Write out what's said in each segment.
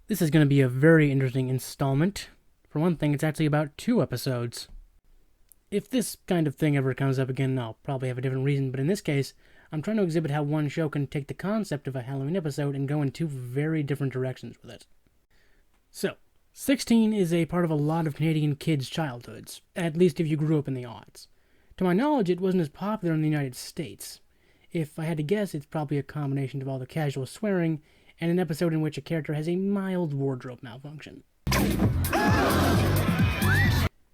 This is going to be a very interesting installment. For one thing, it's actually about 2 episodes. If this kind of thing ever comes up again, I'll probably have a different reason, but in this case, I'm trying to exhibit how one show can take the concept of a Halloween episode and go in 2 very different directions with it. So, 16 is a part of a lot of Canadian kids' childhoods, at least if you grew up in the aughts. To my knowledge, it wasn't as popular in the United States. If I had to guess, it's probably a combination of all the casual swearing and an episode in which a character has a mild wardrobe malfunction.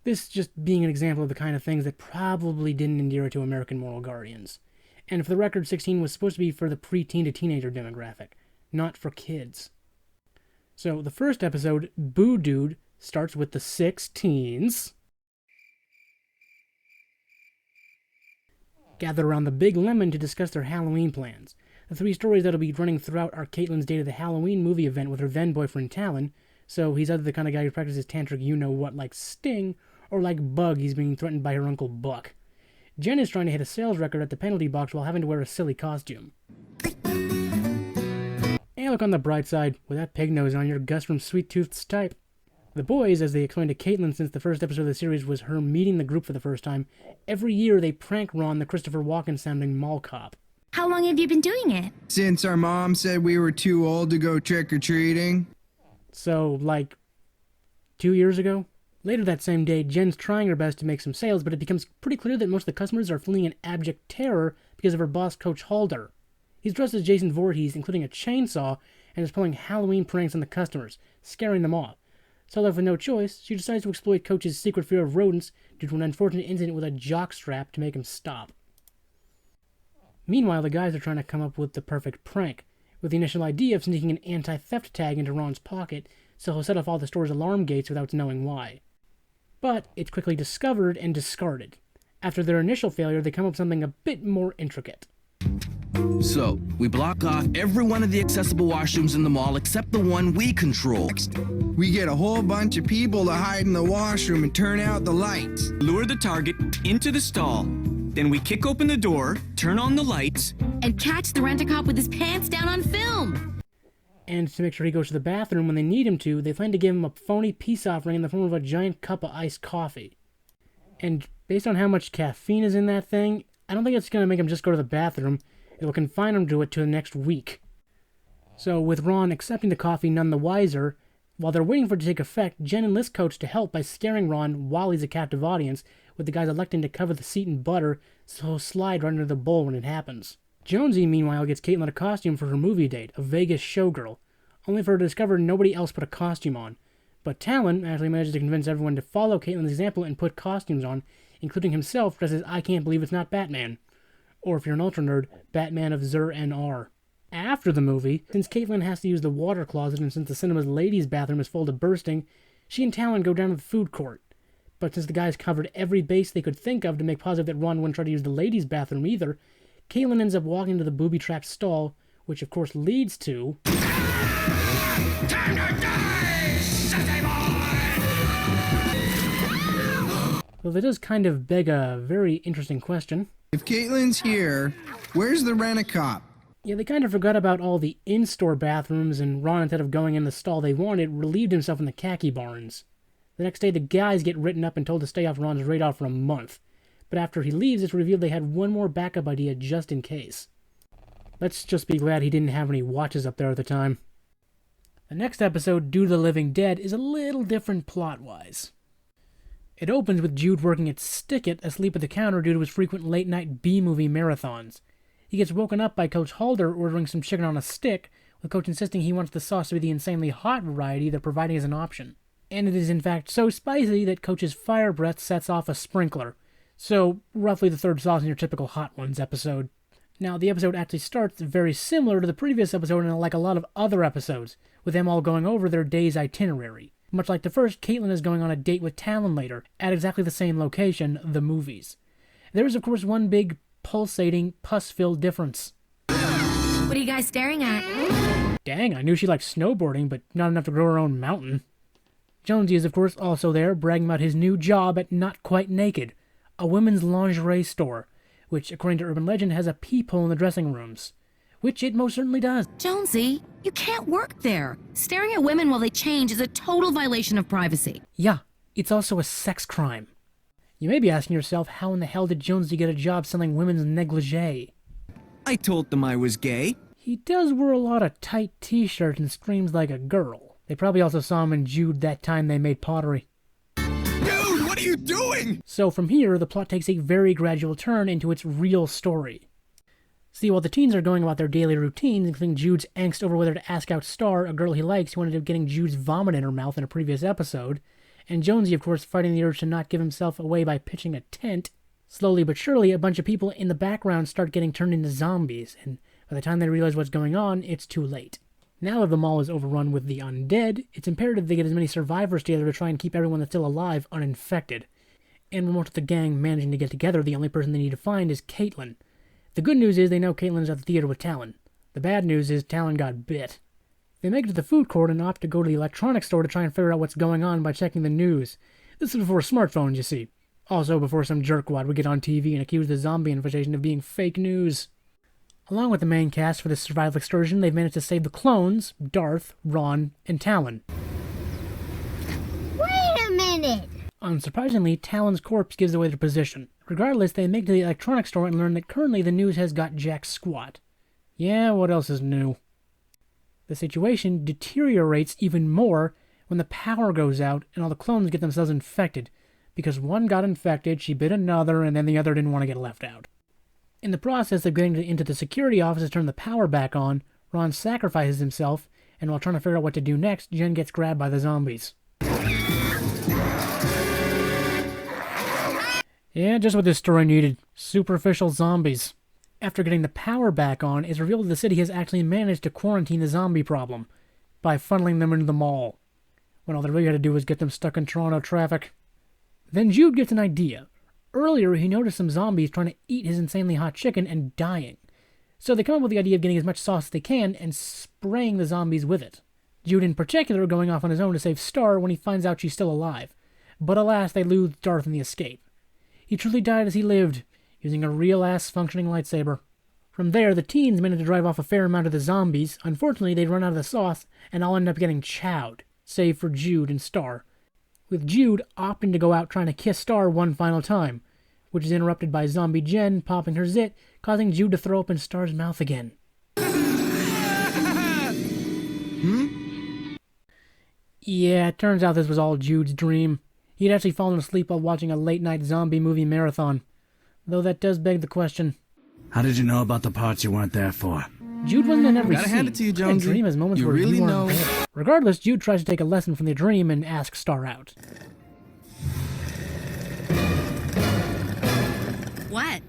This just being an example of the kind of things that probably didn't endear it to American moral guardians. And for the record, 16 was supposed to be for the preteen to teenager demographic, not for kids. So the first episode, Boo Dude, starts with the 6 teens gather around the Big Lemon to discuss their Halloween plans. The 3 stories that'll be running throughout are Caitlin's date at the Halloween movie event with her then-boyfriend Talon, so he's either the kind of guy who practices tantric you-know-what like Sting, or like Bug, he's being threatened by her Uncle Buck. Jen is trying to hit a sales record at the penalty box while having to wear a silly costume. And look on the bright side, with that pig nose on, you're Gus from Sweet Tooth's type. The boys, as they explained to Caitlin since the first episode of the series was her meeting the group for the first time, every year they prank Ron the Christopher Walken-sounding mall cop. How long have you been doing it? Since our mom said we were too old to go trick-or-treating. So, like, 2 years ago? Later that same day, Jen's trying her best to make some sales, but it becomes pretty clear that most of the customers are feeling in abject terror because of her boss, Coach Halder. He's dressed as Jason Voorhees, including a chainsaw, and is pulling Halloween pranks on the customers, scaring them off. So left with no choice, she decides to exploit Coach's secret fear of rodents due to an unfortunate incident with a jockstrap to make him stop. Meanwhile, the guys are trying to come up with the perfect prank, with the initial idea of sneaking an anti-theft tag into Ron's pocket so he'll set off all the store's alarm gates without knowing why. But it's quickly discovered and discarded. After their initial failure, they come up with something a bit more intricate. So, we block off every one of the accessible washrooms in the mall except the one we control. We get a whole bunch of people to hide in the washroom and turn out the lights. Lure the target into the stall. Then we kick open the door, turn on the lights, And catch the rent-a-cop with his pants down on film! And to make sure he goes to the bathroom when they need him to, they plan to give him a phony peace offering in the form of a giant cup of iced coffee. And based on how much caffeine is in that thing, I don't think it's going to make him just go to the bathroom. It will confine him to it to the next week. So, with Ron accepting the coffee none the wiser, while they're waiting for it to take effect, Jen enlists Coach to help by scaring Ron while he's a captive audience, with the guys electing to cover the seat in butter so he'll slide right into the bowl when it happens. Jonesy, meanwhile, gets Caitlin a costume for her movie date, a Vegas showgirl, only for her to discover nobody else put a costume on. But Talon actually manages to convince everyone to follow Caitlin's example and put costumes on, including himself dressed as I Can't Believe It's Not Batman. Or if you're an ultra nerd, Batman of Zur N.R. After the movie, since Caitlin has to use the water closet and since the cinema's ladies' bathroom is full to bursting, she and Talon go down to the food court. But since the guys covered every base they could think of to make positive that Ron wouldn't try to use the ladies' bathroom either, Caitlin ends up walking to the booby-trapped stall, which of course leads to... Time to die, Saturday boy! Well, that does kind of beg a very interesting question. If Caitlin's here, where's the rent-a-cop? Yeah, they kind of forgot about all the in-store bathrooms, and Ron, instead of going in the stall they wanted, relieved himself in the khaki barns. The next day, the guys get written up and told to stay off Ron's radar for a month. But after he leaves, it's revealed they had one more backup idea just in case. Let's just be glad he didn't have any watches up there at the time. The next episode, Due to the Living Dead, is a little different plot-wise. It opens with Jude working at Stick-It, asleep at the counter due to his frequent late-night B-movie marathons. He gets woken up by Coach Halder ordering some chicken on a stick, with Coach insisting he wants the sauce to be the insanely hot variety they're providing as an option. And it is in fact so spicy that Coach's fire breath sets off a sprinkler. So, roughly the third sauce in your typical Hot Ones episode. Now, the episode actually starts very similar to the previous episode and like a lot of other episodes, with them all going over their day's itinerary. Much like the first, Caitlin is going on a date with Talon later, at exactly the same location, the movies. There is, of course, one big, pulsating, pus-filled difference. What are you guys staring at? Dang, I knew she liked snowboarding, but not enough to grow her own mountain. Jonesy is, of course, also there, bragging about his new job at Not Quite Naked, a women's lingerie store, which, according to urban legend, has a peephole in the dressing rooms. which it most certainly does. Jonesy, you can't work there. Staring at women while they change is a total violation of privacy. Yeah, it's also a sex crime. You may be asking yourself, how in the hell did Jonesy get a job selling women's negligee? I told them I was gay. He does wear a lot of tight t-shirts and screams like a girl. They probably also saw him and Jude that time they made pottery. Dude, what are you doing? So from here, the plot takes a very gradual turn into its real story. See, while the teens are going about their daily routines, including Jude's angst over whether to ask out Star, a girl he likes who ended up getting Jude's vomit in her mouth in a previous episode, and Jonesy, of course, fighting the urge to not give himself away by pitching a tent, slowly but surely, a bunch of people in the background start getting turned into zombies, and by the time they realize what's going on, it's too late. Now that the mall is overrun with the undead, it's imperative they get as many survivors together to try and keep everyone that's still alive uninfected. And with most of the gang managing to get together, the only person they need to find is Caitlin. The good news is they know Caitlin is at the theater with Talon. The bad news is Talon got bit. They make it to the food court and opt to go to the electronics store to try and figure out what's going on by checking the news. This is before smartphones, you see. Also before some jerkwad would get on TV and accuse the zombie infestation of being fake news. Along with the main cast for this survival excursion, they've managed to save the clones, Darth, Ron, and Talon. Wait a minute! Unsurprisingly, Talon's corpse gives away their position. Regardless, they make it to the electronics store and learn that currently the news has got jack squat. Yeah, what else is new? The situation deteriorates even more when the power goes out and all the clones get themselves infected, because one got infected, she bit another, and then the other didn't want to get left out. In the process of getting into the security office to turn the power back on, Ron sacrifices himself, and while trying to figure out what to do next, Jen gets grabbed by the zombies. Yeah, just what this story needed. Superficial zombies. After getting the power back on, it's revealed that the city has actually managed to quarantine the zombie problem by funneling them into the mall, when all they really had to do was get them stuck in Toronto traffic. Then Jude gets an idea. Earlier, he noticed some zombies trying to eat his insanely hot chicken and dying. So they come up with the idea of getting as much sauce as they can and spraying the zombies with it. Jude in particular going off on his own to save Star when he finds out she's still alive. But alas, they lose Darth in the escape. He truly died as he lived, using a real-ass functioning lightsaber. From there, the teens managed to drive off a fair amount of the zombies. Unfortunately, they'd run out of the sauce, and all end up getting chowed, save for Jude and Star, with Jude opting to go out trying to kiss Star one final time, which is interrupted by zombie Jen popping her zit, causing Jude to throw up in Star's mouth again. Yeah, it turns out this was all Jude's dream. He'd actually fallen asleep while watching a late-night zombie movie marathon. Though that does beg the question. How did you know about the parts you weren't there for? Jude wasn't in every Gotta scene. hand it to you, And Jonesy. dream has moments You where really you know. aren't there. Regardless, Jude tries to take a lesson from the dream and asks Star out. What?